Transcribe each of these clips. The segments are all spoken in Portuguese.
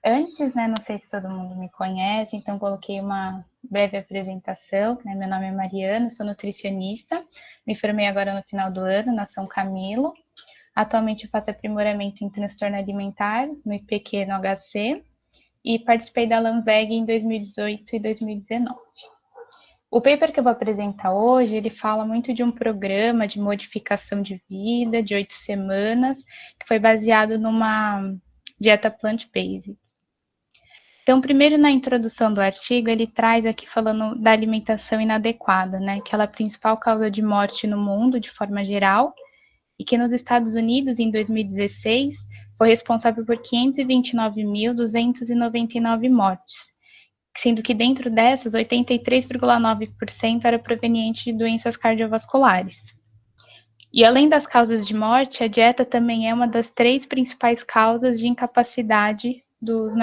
Antes, né, não sei se todo mundo me conhece, então coloquei uma breve apresentação, né? Meu nome é Mariana, sou nutricionista, me formei agora no final do ano na São Camilo. Atualmente eu faço aprimoramento em transtorno alimentar, no IPQ, no HC, e participei da LAMVEG em 2018 e 2019. O paper que eu vou apresentar hoje, ele fala muito de um programa de modificação de vida de 8 semanas, que foi baseado numa dieta plant-based. Então, primeiro na introdução do artigo, ele traz aqui falando da alimentação inadequada, né, que ela é a principal causa de morte no mundo, de forma geral, e que nos Estados Unidos, em 2016, foi responsável por 529.299 mortes, sendo que dentro dessas, 83,9% era proveniente de doenças cardiovasculares. E além das causas de morte, a dieta também é uma das 3 principais causas de incapacidade dos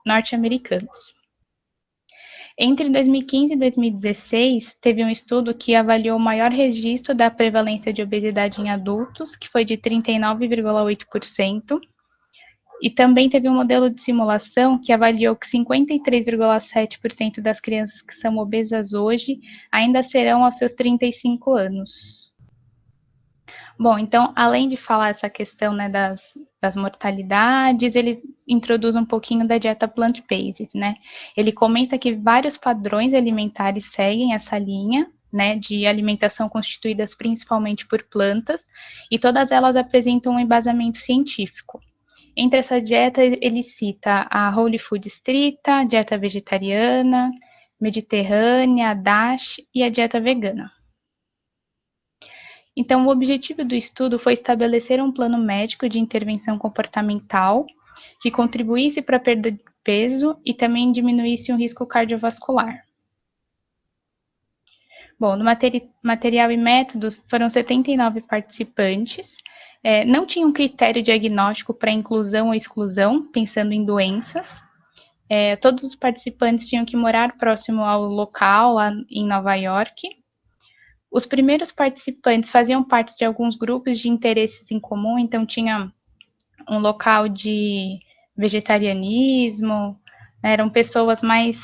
norte-americanos. Entre 2015 e 2016, teve um estudo que avaliou o maior registro da prevalência de obesidade em adultos, que foi de 39,8%, e também teve um modelo de simulação que avaliou que 53,7% das crianças que são obesas hoje ainda serão aos seus 35 anos. Bom, então, além de falar essa questão, né, das mortalidades, ele introduz um pouquinho da dieta plant-based, né? Ele comenta que vários padrões alimentares seguem essa linha, né, de alimentação constituídas principalmente por plantas, e todas elas apresentam um embasamento científico. Entre essa dieta, ele cita a Whole Food Stricta, a dieta vegetariana, mediterrânea, a DASH e a dieta vegana. Então, o objetivo do estudo foi estabelecer um plano médico de intervenção comportamental que contribuísse para a perda de peso e também diminuísse o risco cardiovascular. Bom, no material e métodos foram 79 participantes, não tinha um critério diagnóstico para inclusão ou exclusão, pensando em doenças. Todos os participantes tinham que morar próximo ao local, lá em Nova York. Os primeiros participantes faziam parte de alguns grupos de interesses em comum, então tinha um local de vegetarianismo, né, eram pessoas mais,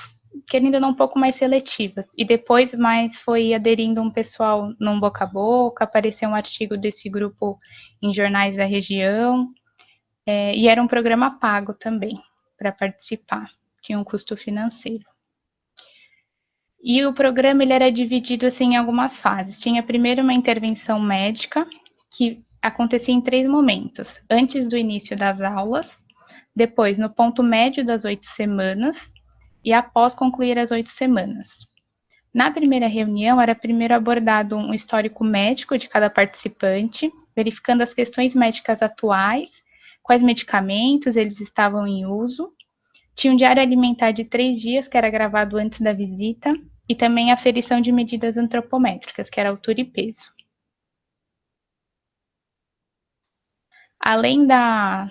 querendo ou não, um pouco mais seletivas. E depois mais foi aderindo um pessoal num boca a boca, apareceu um artigo desse grupo em jornais da região, e era um programa pago também para participar, tinha um custo financeiro. E o programa ele era dividido assim, em algumas fases. Tinha primeiro uma intervenção médica, que acontecia em 3 momentos. Antes do início das aulas, depois no ponto médio das 8 semanas e após concluir as 8 semanas. Na primeira reunião, era primeiro abordado um histórico médico de cada participante, verificando as questões médicas atuais, quais medicamentos eles estavam em uso. Tinha um diário alimentar de 3 dias, que era gravado antes da visita, e também a aferição de medidas antropométricas, que era altura e peso. Além da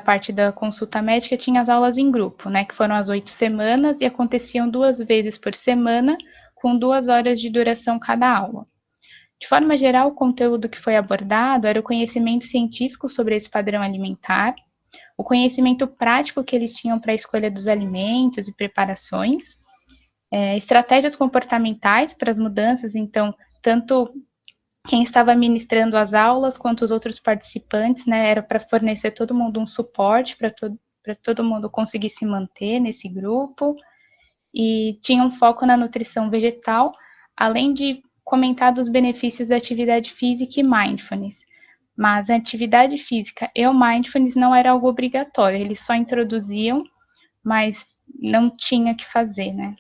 parte da consulta médica, tinha as aulas em grupo, né, que foram as 8 semanas e aconteciam 2 vezes por semana, com 2 horas de duração cada aula. De forma geral, o conteúdo que foi abordado era o conhecimento científico sobre esse padrão alimentar, o conhecimento prático que eles tinham para a escolha dos alimentos e preparações, estratégias comportamentais para as mudanças, então, tanto quem estava ministrando as aulas quanto os outros participantes, né, era para fornecer todo mundo um suporte para todo mundo conseguir se manter nesse grupo, e tinha um foco na nutrição vegetal, além de comentar dos benefícios da atividade física e mindfulness. Mas a atividade física e o mindfulness não era algo obrigatório, eles só introduziam, mas não tinha que fazer, né?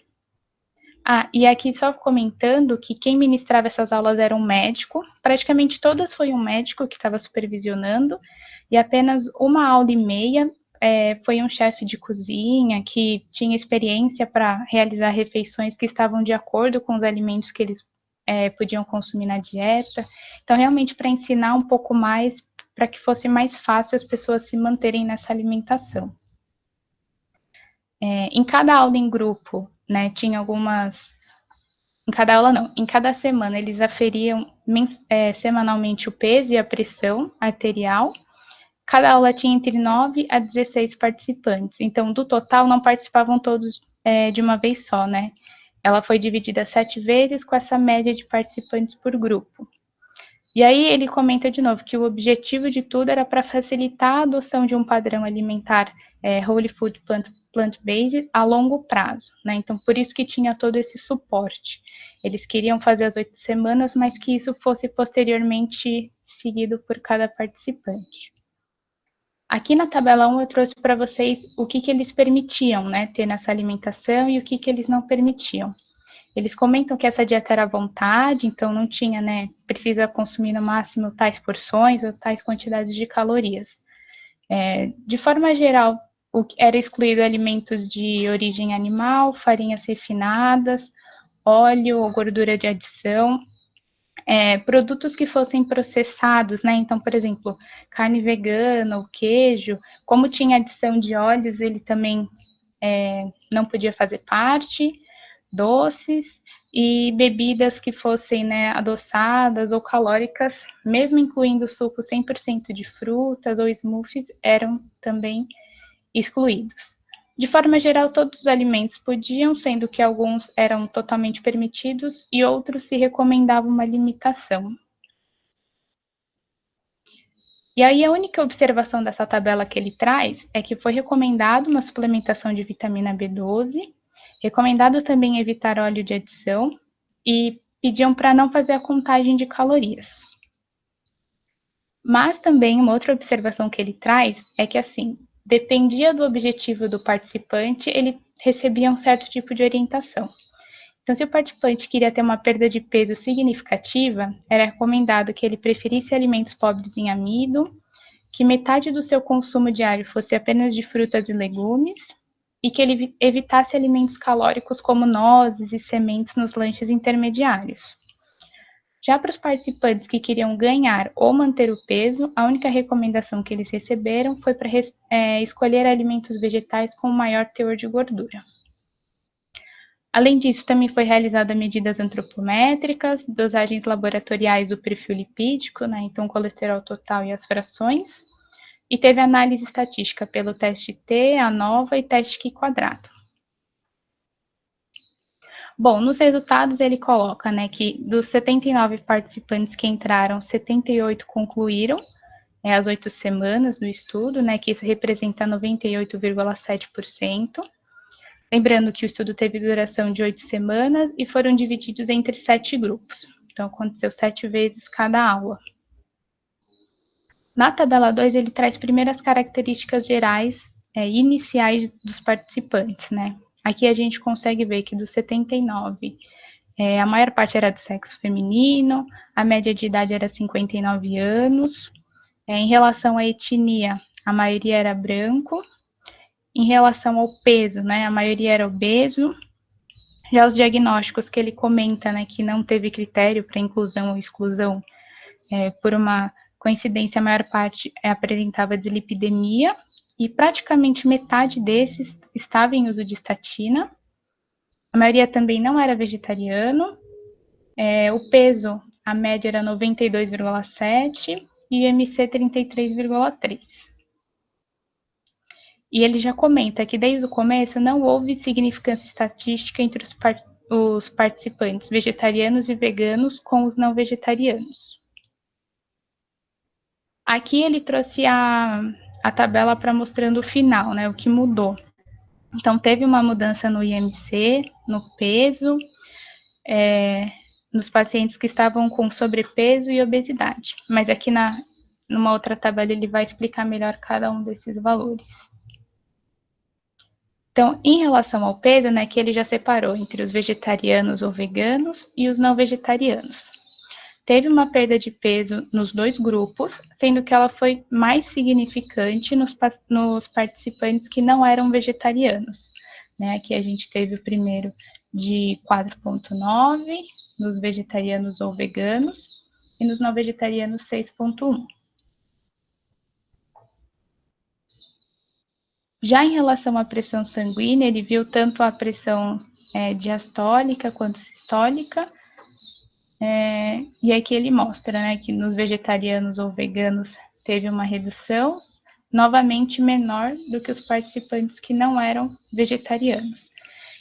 E aqui só comentando que quem ministrava essas aulas era um médico, praticamente todas foi um médico que estava supervisionando, e apenas uma aula e meia foi um chefe de cozinha que tinha experiência para realizar refeições que estavam de acordo com os alimentos que eles podiam consumir na dieta. Então, realmente, para ensinar um pouco mais, para que fosse mais fácil as pessoas se manterem nessa alimentação. Em cada aula em grupo, né, tinha algumas... Em cada aula não, em cada semana eles aferiam semanalmente o peso e a pressão arterial. Cada aula tinha entre 9 a 16 participantes, então do total não participavam todos de uma vez só, né? Ela foi dividida 7 vezes com essa média de participantes por grupo. E aí ele comenta de novo que o objetivo de tudo era para facilitar a adoção de um padrão alimentar whole food plant-based a longo prazo, né? Então, por isso que tinha todo esse suporte. Eles queriam fazer as 8 semanas, mas que isso fosse posteriormente seguido por cada participante. Aqui na tabela 1 eu trouxe para vocês o que eles permitiam, né, ter nessa alimentação e o que eles não permitiam. Eles comentam que essa dieta era à vontade, então não tinha, né, precisa consumir no máximo tais porções ou tais quantidades de calorias. De forma geral, era excluído alimentos de origem animal, farinhas refinadas, óleo ou gordura de adição, produtos que fossem processados, né? Então, por exemplo, carne vegana ou queijo, como tinha adição de óleos, ele também não podia fazer parte, doces e bebidas que fossem, né, adoçadas ou calóricas, mesmo incluindo suco 100% de frutas ou smoothies, eram também excluídos. De forma geral, todos os alimentos podiam, sendo que alguns eram totalmente permitidos e outros se recomendava uma limitação. E aí a única observação dessa tabela que ele traz é que foi recomendado uma suplementação de vitamina B12, recomendado também evitar óleo de adição e pediam para não fazer a contagem de calorias. Mas também uma outra observação que ele traz é que, assim, dependia do objetivo do participante, ele recebia um certo tipo de orientação. Então, se o participante queria ter uma perda de peso significativa, era recomendado que ele preferisse alimentos pobres em amido, que metade do seu consumo diário fosse apenas de frutas e legumes, e que ele evitasse alimentos calóricos como nozes e sementes nos lanches intermediários. Já para os participantes que queriam ganhar ou manter o peso, a única recomendação que eles receberam foi para escolher alimentos vegetais com maior teor de gordura. Além disso, também foi realizada medidas antropométricas, dosagens laboratoriais do perfil lipídico, né, então colesterol total e as frações, e teve análise estatística pelo teste T, ANOVA e teste Q quadrado. Bom, nos resultados ele coloca, né, que dos 79 participantes que entraram, 78 concluíram as 8 semanas do estudo, né, que isso representa 98,7%. Lembrando que o estudo teve duração de 8 semanas e foram divididos entre 7 grupos. Então, aconteceu 7 vezes cada aula. Na tabela 2, ele traz primeiro as características gerais iniciais dos participantes, né? Aqui a gente consegue ver que dos 79, a maior parte era do sexo feminino, a média de idade era 59 anos. Em relação à etnia, a maioria era branco. Em relação ao peso, né, a maioria era obeso. Já os diagnósticos que ele comenta, né, que não teve critério para inclusão ou exclusão, por uma coincidência, a maior parte apresentava dislipidemia, e praticamente metade desses estava em uso de estatina. A maioria também não era vegetariano. O peso, a média era 92,7 e o IMC 33,3. E ele já comenta que desde o começo não houve significância estatística entre os participantes vegetarianos e veganos com os não vegetarianos. Aqui ele trouxe a tabela para mostrando o final, né, o que mudou. Então, teve uma mudança no IMC, no peso, nos pacientes que estavam com sobrepeso e obesidade. Mas aqui numa outra tabela ele vai explicar melhor cada um desses valores. Então, em relação ao peso, né, que ele já separou entre os vegetarianos ou veganos e os não vegetarianos. Teve uma perda de peso nos dois grupos, sendo que ela foi mais significante nos participantes que não eram vegetarianos. Né? Aqui a gente teve o primeiro de 4,9 nos vegetarianos ou veganos e nos não vegetarianos 6,1. Já em relação à pressão sanguínea, ele viu tanto a pressão diastólica quanto sistólica, e aqui ele mostra, né, que nos vegetarianos ou veganos teve uma redução, novamente menor do que os participantes que não eram vegetarianos.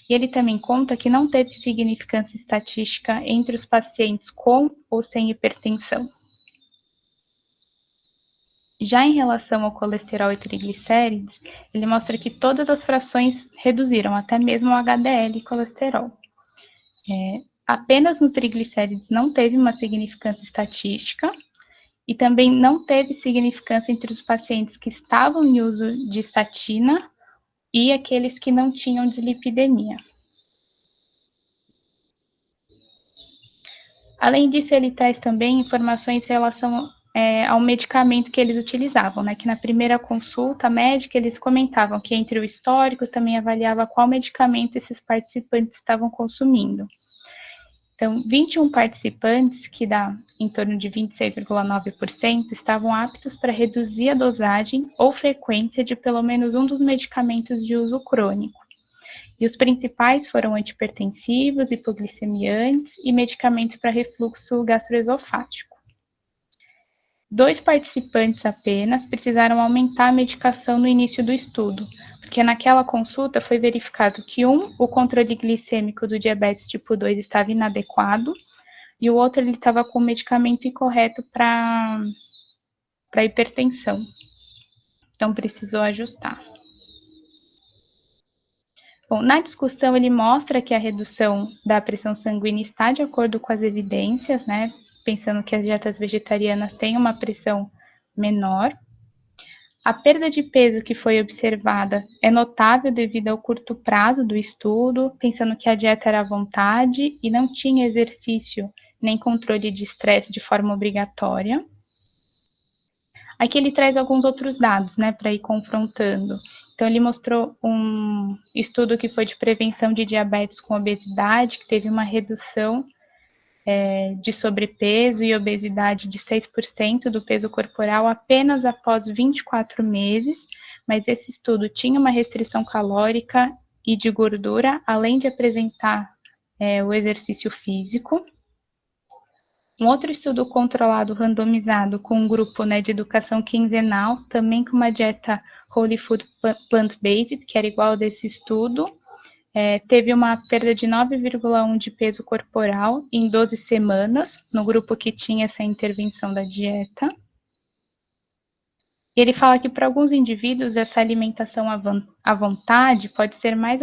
E ele também conta que não teve significância estatística entre os pacientes com ou sem hipertensão. Já em relação ao colesterol e triglicérides, ele mostra que todas as frações reduziram, até mesmo o HDL e colesterol. Apenas no triglicérides não teve uma significância estatística e também não teve significância entre os pacientes que estavam em uso de estatina e aqueles que não tinham dislipidemia. Além disso, ele traz também informações em relação ao medicamento que eles utilizavam, né? Que na primeira consulta médica eles comentavam que entre o histórico também avaliava qual medicamento esses participantes estavam consumindo. Então, 21 participantes, que dá em torno de 26,9%, estavam aptos para reduzir a dosagem ou frequência de pelo menos um dos medicamentos de uso crônico. E os principais foram antipertensivos, hipoglicemiantes e medicamentos para refluxo gastroesofágico. 2 participantes apenas precisaram aumentar a medicação no início do estudo, porque naquela consulta foi verificado que o controle glicêmico do diabetes tipo 2 estava inadequado e o outro ele estava com o medicamento incorreto para hipertensão. Então precisou ajustar. Bom, na discussão ele mostra que a redução da pressão sanguínea está de acordo com as evidências, né? Pensando que as dietas vegetarianas têm uma pressão menor. A perda de peso que foi observada é notável devido ao curto prazo do estudo, pensando que a dieta era à vontade e não tinha exercício nem controle de estresse de forma obrigatória. Aqui ele traz alguns outros dados, né, para ir confrontando. Então, ele mostrou um estudo que foi de prevenção de diabetes com obesidade, que teve uma redução de sobrepeso e obesidade de 6% do peso corporal apenas após 24 meses, mas esse estudo tinha uma restrição calórica e de gordura, além de apresentar o exercício físico. Um outro estudo controlado randomizado com um grupo, né, de educação quinzenal, também com uma dieta Whole Food Plant-Based, que era igual desse estudo, teve uma perda de 9,1 de peso corporal em 12 semanas, no grupo que tinha essa intervenção da dieta. E ele fala que para alguns indivíduos essa alimentação à vontade pode ser mais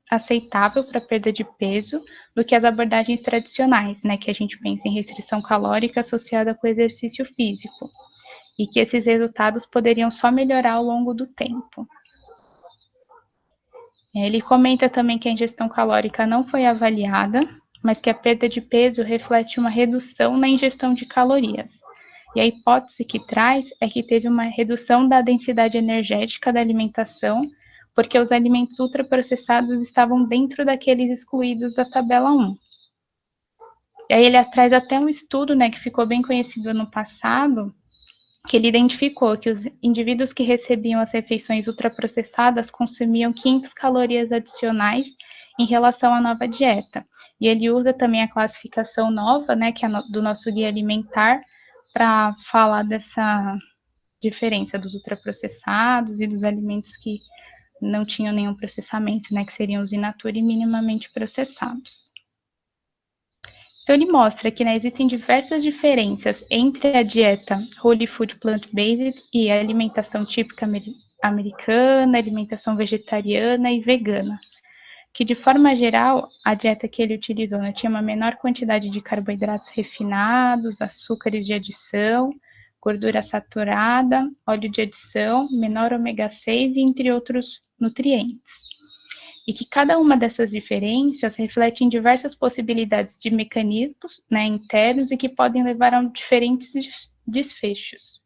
aceitável para perda de peso do que as abordagens tradicionais, né, que a gente pensa em restrição calórica associada com exercício físico, e que esses resultados poderiam só melhorar ao longo do tempo. Ele comenta também que a ingestão calórica não foi avaliada, mas que a perda de peso reflete uma redução na ingestão de calorias. E a hipótese que traz é que teve uma redução da densidade energética da alimentação, porque os alimentos ultraprocessados estavam dentro daqueles excluídos da tabela 1. E aí ele traz até um estudo, né, que ficou bem conhecido no passado, que ele identificou que os indivíduos que recebiam as refeições ultraprocessadas consumiam 500 calorias adicionais em relação à nova dieta. E ele usa também a classificação nova, né, que é do nosso guia alimentar, para falar dessa diferença dos ultraprocessados e dos alimentos que não tinham nenhum processamento, né, que seriam os in natura e minimamente processados. Então, ele mostra que, né, existem diversas diferenças entre a dieta Whole Food Plant-Based e a alimentação típica americana, alimentação vegetariana e vegana, que, de forma geral, a dieta que ele utilizou, né, tinha uma menor quantidade de carboidratos refinados, açúcares de adição, gordura saturada, óleo de adição, menor ômega 6 e entre outros nutrientes. E que cada uma dessas diferenças reflete em diversas possibilidades de mecanismos, né, internos e que podem levar a diferentes desfechos.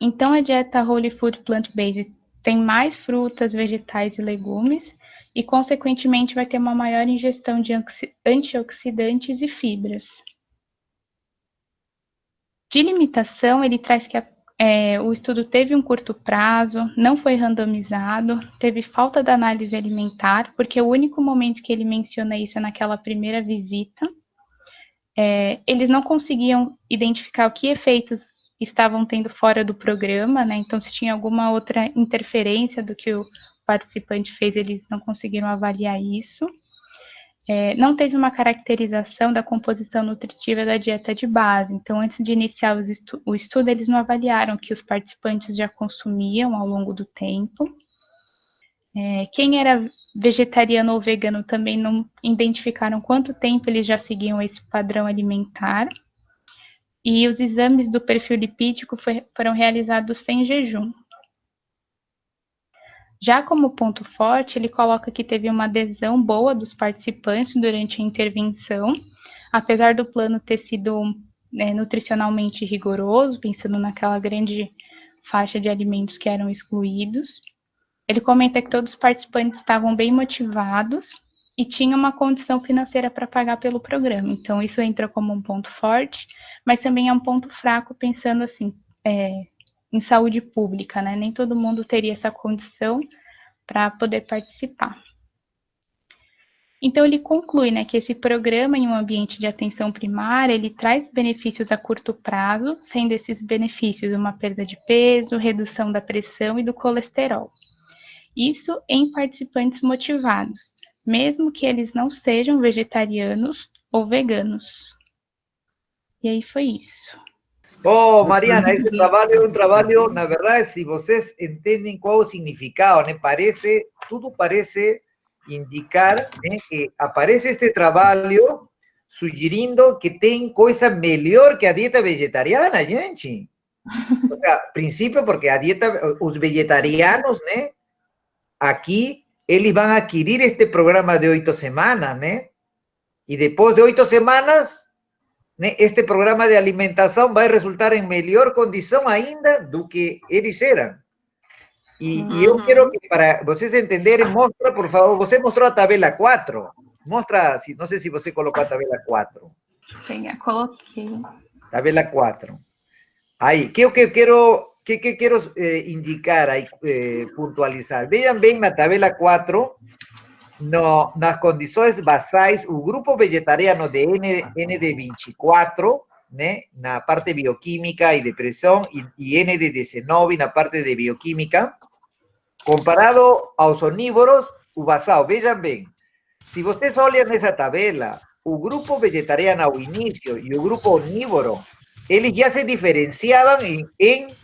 Então, a dieta Whole Food Plant-Based tem mais frutas, vegetais e legumes e, consequentemente, vai ter uma maior ingestão de antioxidantes e fibras. De limitação, ele traz que o estudo teve um curto prazo, não foi randomizado, teve falta da análise alimentar, porque o único momento que ele menciona isso é naquela primeira visita. Eles não conseguiam identificar o que efeitos estavam tendo fora do programa, né? Então, se tinha alguma outra interferência do que o participante fez, eles não conseguiram avaliar isso. Não teve uma caracterização da composição nutritiva da dieta de base. Então, antes de iniciar o estudo, eles não avaliaram o que os participantes já consumiam ao longo do tempo. Quem era vegetariano ou vegano também não identificaram quanto tempo eles já seguiam esse padrão alimentar. E os exames do perfil lipídico foram realizados sem jejum. Já como ponto forte, ele coloca que teve uma adesão boa dos participantes durante a intervenção, apesar do plano ter sido nutricionalmente rigoroso, pensando naquela grande faixa de alimentos que eram excluídos. Ele comenta que todos os participantes estavam bem motivados e tinham uma condição financeira para pagar pelo programa. Então, isso entra como um ponto forte, mas também é um ponto fraco, pensando assim, em saúde pública, né? Nem todo mundo teria essa condição para poder participar. Então, ele conclui, né, que esse programa em um ambiente de atenção primária, ele traz benefícios a curto prazo, sendo esses benefícios uma perda de peso, redução da pressão e do colesterol. Isso em participantes motivados, mesmo que eles não sejam vegetarianos ou veganos. E aí foi isso. Oh, Mariana, esse trabalho é um trabalho, na verdade, se vocês entendem qual é o significado, né? Tudo parece indicar, né, que aparece este trabalho sugerindo que tem coisa melhor que a dieta vegetariana, gente. O sea, princípio, porque a dieta, os vegetarianos, né, aqui, eles vão adquirir este programa de 8 semanas, né? E depois de 8 semanas, este programa de alimentação vai resultar em melhor condição ainda do que eles eram. E eu quero que, para vocês entenderem, mostra, por favor, você mostrou a tabela 4. Mostra, não sei se você colocou a tabela 4. Coloquei. Tabela 4. Aí, que eu quero indicar, aí, puntualizar. Vejam bem na tabela 4, nas condições basais, o grupo vegetariano de ND24, né, na parte bioquímica e de pressão, e ND19 na parte de bioquímica, comparado aos onívoros, o basal, vejam bem, se vocês olham nessa tabela, o grupo vegetariano ao início e o grupo onívoro, eles já se diferenciavam em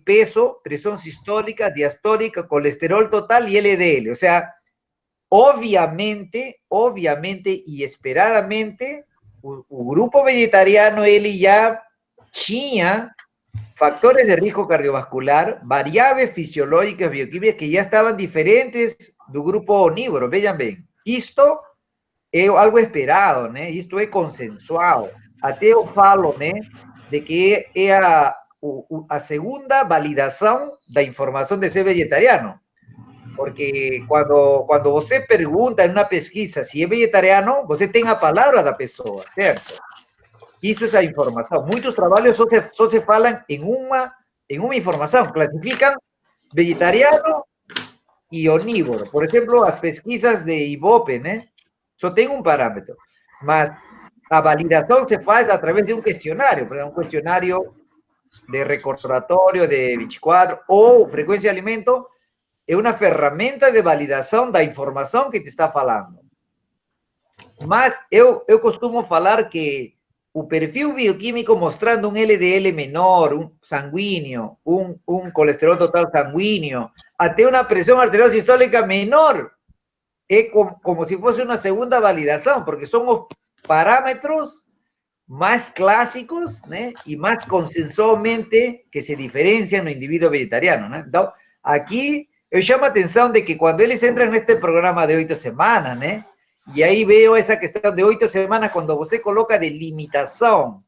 peso, presión sistólica, diastólica, colesterol total y LDL. O sea, obviamente y esperadamente, el grupo vegetariano, él ya tenía factores de riesgo cardiovascular, variables fisiológicas, bioquímicas, que ya estaban diferentes del grupo onívoro. Vean bien, esto es algo esperado, ¿no? Esto es consensuado. Até eu falo, né, de que é a segunda validação da informação de ser vegetariano. Porque quando você pergunta em uma pesquisa se é vegetariano, você tem a palavra da pessoa, certo? Isso é a informação. Muitos trabalhos só se falam em uma informação. Classificam vegetariano e onívoro. Por exemplo, as pesquisas de Ibope, né? Só tem um parâmetro. Mas a validação se faz através de um questionário, um questionário de recordatório de 24, ou frequência de alimento, é uma ferramenta de validação da informação que te está falando. Mas eu costumo falar que o perfil bioquímico mostrando um LDL menor, um sanguíneo, um colesterol total sanguíneo, até uma pressão arterial sistólica menor, é como se fosse uma segunda validação, porque são os parâmetros más clásicos, ¿no? Y más consensualmente que se diferencian no individuo vegetariano, ¿no? Entonces, aquí yo llamo atención de que cuando ellos entran en este programa de 8 semanas, ¿no? Y ahí veo esa cuestión de 8 semanas cuando você coloca de limitación,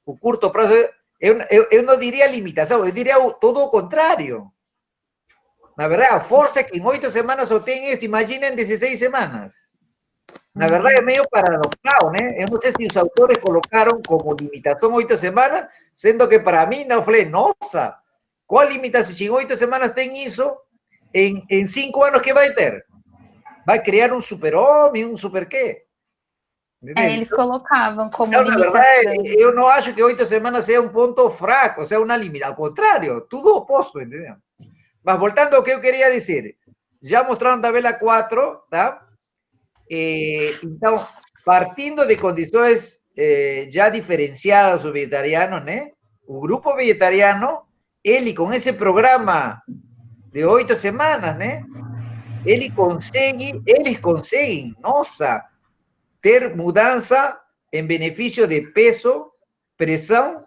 o curto prazo, yo no diría limitación, yo diría todo lo contrario. La verdad, a fuerza que en 8 semanas obtengan esto, imaginen 16 semanas. Na verdade, é meio paradoxal, né? Eu não sei se os autores colocaram como limitação 8 semanas, sendo que para mim, eu falei, nossa, qual limitação? Se em 8 semanas tem isso, em 5 anos que vai ter? Vai criar um super-homem, um super quê? Eles colocavam como Então, na verdade, limitação. eu não acho que 8 semanas seja um ponto fraco, ou seja, uma limitação. Ao contrário, tudo oposto, entendeu? Mas voltando ao que eu queria dizer, já mostraram a tabela 4, tá? Então, partindo de condições já diferenciadas os vegetarianos, né? O grupo vegetariano, ele com esse programa de 8 semanas, né? Eles conseguem, nossa, ter mudança em benefício de peso, pressão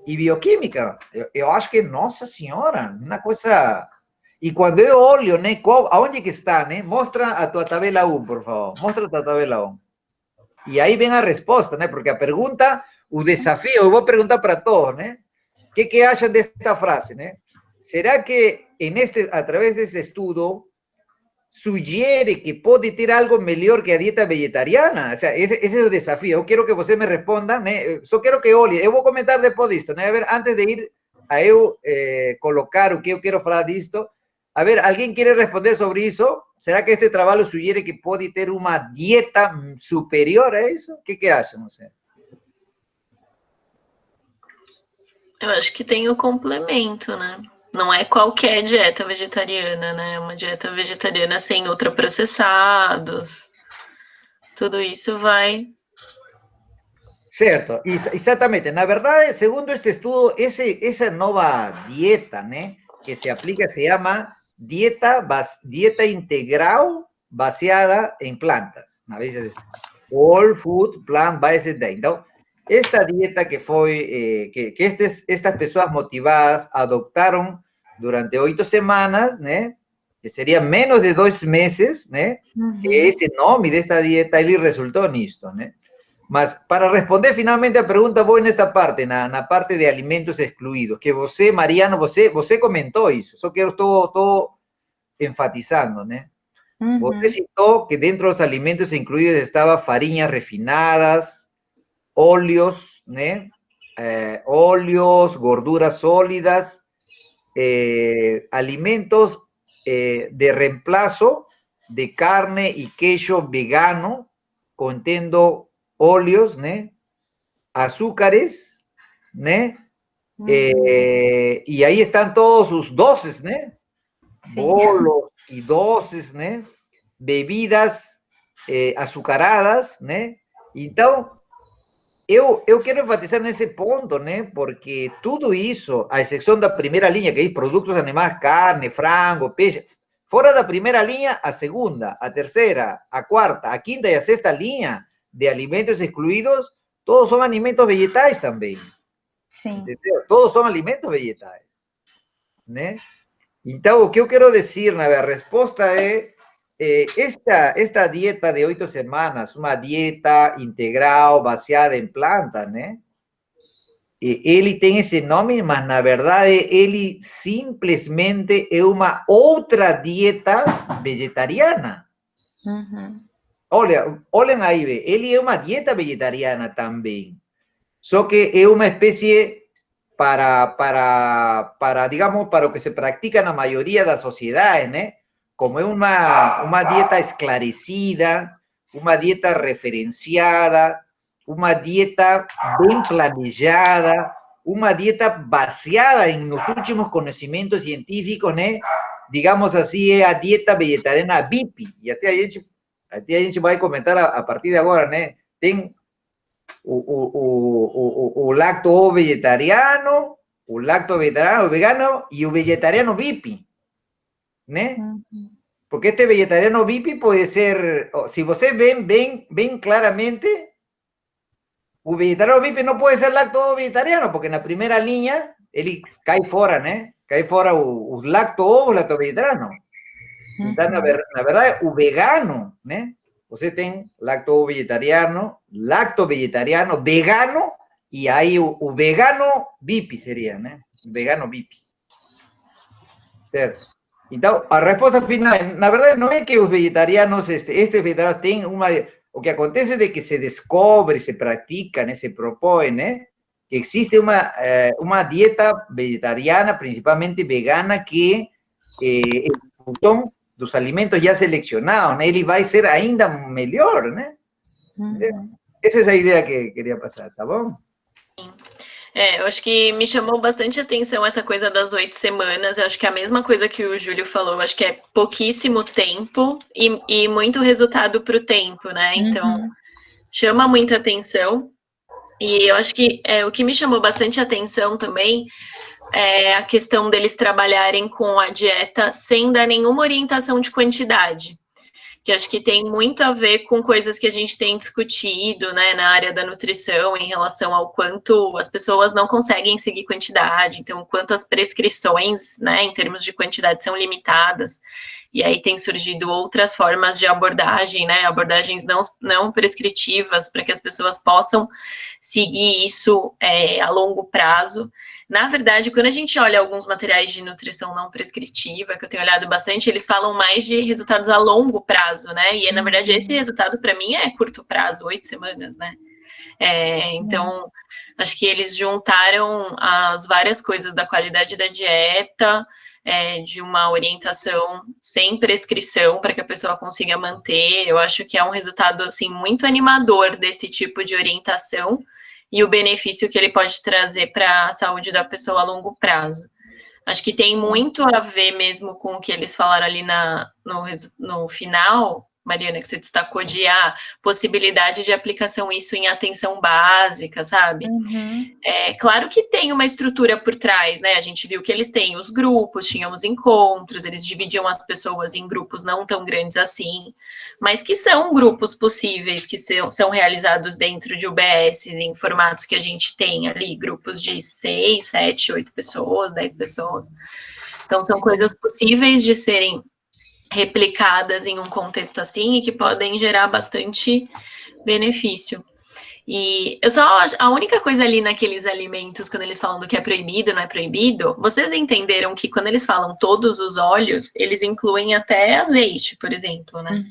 e bioquímica. Eu acho que, nossa senhora, uma coisa... E quando eu olho, né, aonde que está, né? Mostra a tua tabela 1, por favor. Mostra a tua tabela 1. E aí vem a resposta, né? Porque a pergunta, o desafio, eu vou perguntar para todos, né? O que acham desta frase, né? Será que a través desse estudo sugiere que pode ter algo melhor que a dieta vegetariana? O sea, ese es el desafío. Yo quiero que você me responda, né? Só quero que olhe. Eu vou comentar depois disto, né? A ver, antes de ir a eu colocar o que eu quero falar disto, a ver, alguém quer responder sobre isso? Será que este trabalho sugere que pode ter uma dieta superior a isso? O que acham, você? Eu acho que tem o complemento, né? Não é qualquer dieta vegetariana, né? Uma dieta vegetariana sem ultraprocessados. Tudo isso vai... Certo, exatamente. Na verdade, segundo este estudo, essa nova dieta, né, que se aplica, se llama dieta integral baseada em plantas. A veces, Whole Food Plant-Based Diet. Então, esta dieta que foi, que estas pessoas motivadas adoptaram durante 8 semanas, né, que seria menos de 2 meses, né, que esse nome desta dieta, ele resultou nisto, né. Mas para responder finalmente a pregunta, voy nesta parte, na parte de alimentos excluídos, que você, Mariano, você comentou isso, só que eu estou enfatizando, né? Você citou que dentro dos alimentos incluídos estava farinhas refinadas, óleos, né? Óleos, gorduras sólidas, alimentos de reemplazo de carne y queso vegano, contendo óleos, né? Azúcares, né? Y ahí están todos sus doces, né? Bolos y doces, né? Bebidas açucaradas, né? Então, eu quero enfatizar nesse ponto, né? Porque tudo isso, a exceção da primeira linha, que é produtos animais, carne, frango, peixe, fora da primeira linha, a segunda, a terceira, a quarta, a quinta e a sexta linha de alimentos excluídos, todos são alimentos vegetais também. Sim. Entendeu? Todos são alimentos vegetais, né? Então, o que eu quero dizer, a resposta é esta dieta de 8 semanas, uma dieta integral baseada em plantas, né? Ele tem esse nome, mas na verdade ele simplesmente é uma outra dieta vegetariana. Olhem aí, ele é uma dieta vegetariana também. Só que é uma espécie digamos, para o que se practica na maioria das sociedades, né? Como é uma dieta esclarecida, uma dieta referenciada, uma dieta bem planejada, uma dieta baseada nos últimos conhecimentos científicos, né? Digamos assim, é a dieta vegetariana VIP. E até a gente vai comentar a partir de agora, né? Tem o lacto vegetariano, o lacto vegetariano vegano y o vegetariano VIP, ¿no? Porque este vegetariano VIP puede ser, si ustedes ven claramente, o vegetariano VIP no puede ser lacto vegetariano, porque en la primera línea, él cae fuera, ¿no? Cae fuera o lacto o lacto vegetariano. Entonces, la verdad, o vegano, ¿no? Você tem lacto vegetariano, vegano, e aí o vegano VIP seria, né? O vegano VIP. Certo? Então, a resposta final, na verdade, não é que os vegetarianos, este vegetariano tem uma... O que acontece é que se descobre, se pratica, né? Se propõe, né? Que existe uma dieta vegetariana, principalmente vegana, que é dos alimentos já selecionados, né? Ele vai ser ainda melhor, né? esa es la idea que quería pasar, ¿tá bom? Eu acho que me chamou bastante atenção essa coisa das 8 semanas. Eu acho que é a mesma coisa que o Júlio falou. Eu acho que é pouquíssimo tempo e muito resultado para o tempo, né? Então, chama muita atenção. E eu acho que o que me chamou bastante atenção também é a questão deles trabalharem com a dieta sem dar nenhuma orientação de quantidade. Que acho que tem muito a ver com coisas que a gente tem discutido, né, na área da nutrição, em relação ao quanto as pessoas não conseguem seguir quantidade, então, quanto as prescrições, né, em termos de quantidade são limitadas, e aí tem surgido outras formas de abordagem, né, abordagens não prescritivas, para que as pessoas possam seguir isso a longo prazo. Na verdade, quando a gente olha alguns materiais de nutrição não prescritiva, que eu tenho olhado bastante, eles falam mais de resultados a longo prazo, né? E, na verdade, esse resultado, para mim, é curto prazo, 8 semanas, né? Então, acho que eles juntaram as várias coisas da qualidade da dieta, de uma orientação sem prescrição, para que a pessoa consiga manter. Eu acho que é um resultado, assim, muito animador desse tipo de orientação, e o benefício que ele pode trazer para a saúde da pessoa a longo prazo. Acho que tem muito a ver mesmo com o que eles falaram ali no final, Mariana, que você destacou de possibilidade de aplicação isso em atenção básica, sabe? Claro que tem uma estrutura por trás, né? A gente viu que eles têm os grupos, tinham os encontros, eles dividiam as pessoas em grupos não tão grandes assim, mas que são grupos possíveis, que são realizados dentro de UBS, em formatos que a gente tem ali, grupos de 6, 7, 8 pessoas, 10 pessoas. Então, são coisas possíveis de serem replicadas em um contexto assim e que podem gerar bastante benefício. E a única coisa ali naqueles alimentos, quando eles falam do que é proibido, não é proibido, vocês entenderam que quando eles falam todos os óleos, eles incluem até azeite, por exemplo, né?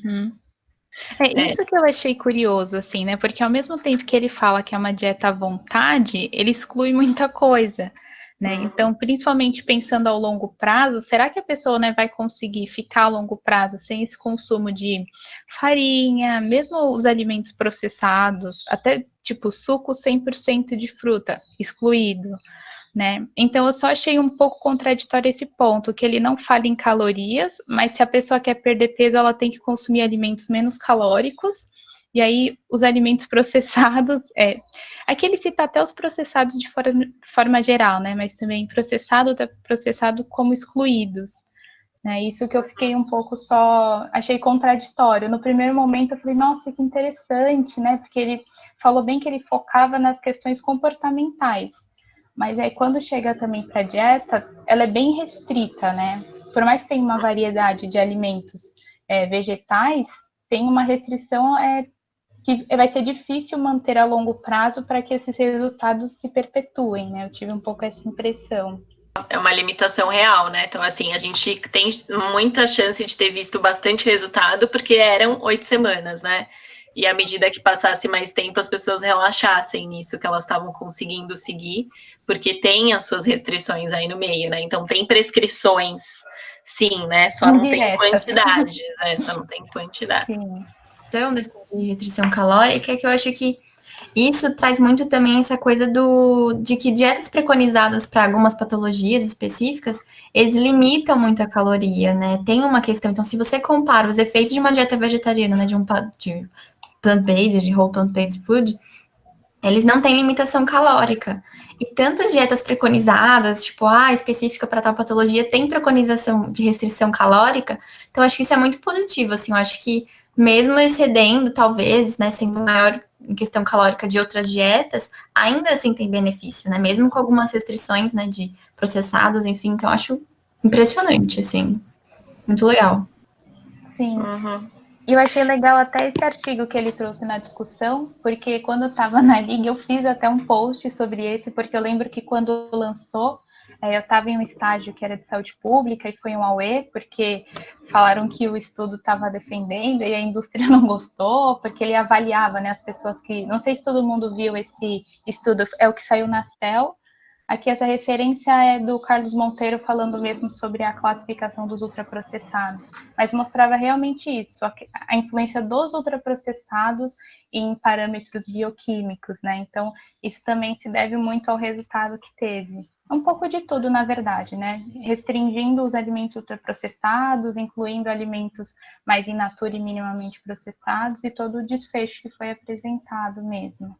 Isso que eu achei curioso, assim, né? Porque ao mesmo tempo que ele fala que é uma dieta à vontade, ele exclui muita coisa, né? Então, principalmente pensando ao longo prazo, será que a pessoa, né, vai conseguir ficar a longo prazo sem esse consumo de farinha, mesmo os alimentos processados, até tipo suco 100% de fruta, excluído, né? Então, eu só achei um pouco contraditório esse ponto, que ele não fala em calorias, mas se a pessoa quer perder peso, ela tem que consumir alimentos menos calóricos, e aí os alimentos processados, aqui ele cita até os processados de forma geral, né? Mas também processado como excluídos, né? Isso que eu fiquei um pouco achei contraditório. No primeiro momento eu falei, nossa, que interessante, né? Porque ele falou bem que ele focava nas questões comportamentais. Mas aí, quando chega também para a dieta, ela é bem restrita, né? Por mais que tenha uma variedade de alimentos vegetais, tem uma restrição que vai ser difícil manter a longo prazo para que esses resultados se perpetuem, né? Eu tive um pouco essa impressão. É uma limitação real, né? Então, assim, a gente tem muita chance de ter visto bastante resultado, porque eram 8 semanas, né? E à medida que passasse mais tempo, as pessoas relaxassem nisso que elas estavam conseguindo seguir, porque tem as suas restrições aí no meio, né? Então, tem prescrições, sim, né? Só não tem quantidades, Só não tem quantidade. Sim. Então, dessa restrição calórica, é que eu acho que isso traz muito também essa coisa de que dietas preconizadas para algumas patologias específicas, eles limitam muito a caloria, né? Tem uma questão, então, se você compara os efeitos de uma dieta vegetariana, né, de plant-based, de whole plant-based food, eles não têm limitação calórica. E tantas dietas preconizadas, tipo, específica para tal patologia, tem preconização de restrição calórica, então acho que isso é muito positivo, assim, eu acho que mesmo excedendo, talvez, né, sendo maior em questão calórica de outras dietas, ainda assim tem benefício, né, mesmo com algumas restrições, né, de processados, enfim, então eu acho impressionante, assim, muito legal. Sim. E eu achei legal até esse artigo que ele trouxe na discussão, porque quando eu estava na Liga, eu fiz até um post sobre esse, porque eu lembro que quando lançou, eu estava em um estágio que era de saúde pública e foi um auê, porque falaram que o estudo estava defendendo e a indústria não gostou, porque ele avaliava, né, as pessoas que... Não sei se todo mundo viu esse estudo, é o que saiu na CEL, Aqui essa referência é do Carlos Monteiro falando mesmo sobre a classificação dos ultraprocessados, mas mostrava realmente isso, a influência dos ultraprocessados em parâmetros bioquímicos, né? Então, isso também se deve muito ao resultado que teve. Um pouco de tudo, na verdade, né? Restringindo os alimentos ultraprocessados, incluindo alimentos mais in natura e minimamente processados, e todo o desfecho que foi apresentado mesmo.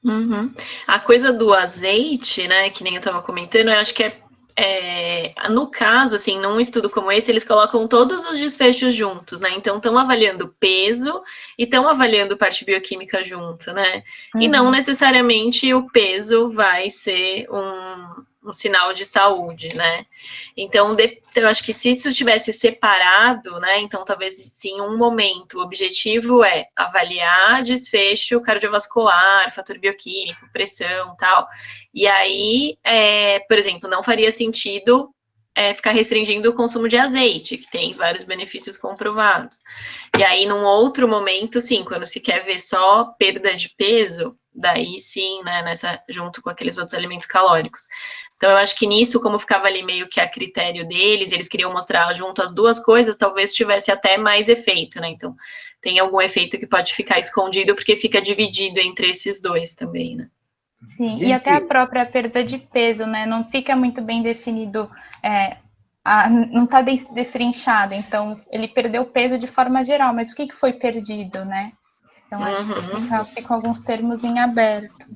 Uhum. A coisa do azeite, né, que nem eu estava comentando, eu acho que no caso, assim, num estudo como esse, eles colocam todos os desfechos juntos, né? Então, estão avaliando peso e estão avaliando parte bioquímica junto, né? E não necessariamente o peso vai ser um sinal de saúde, né? Então, eu acho que se isso tivesse separado, né? Então, talvez sim, um momento, o objetivo é avaliar desfecho cardiovascular, fator bioquímico, pressão, tal. E aí, por exemplo, não faria sentido ficar restringindo o consumo de azeite, que tem vários benefícios comprovados. E aí, num outro momento, sim, quando se quer ver só perda de peso, daí sim, né, junto com aqueles outros alimentos calóricos. Então, eu acho que nisso, como ficava ali meio que a critério deles, eles queriam mostrar junto as duas coisas, talvez tivesse até mais efeito, né? Então, tem algum efeito que pode ficar escondido, porque fica dividido entre esses dois também, né? Sim, e até a própria perda de peso, né? Não fica muito bem definido, não está destrinchado. Então, ele perdeu peso de forma geral, mas o que foi perdido, né? Então, acho que ficam alguns termos em aberto.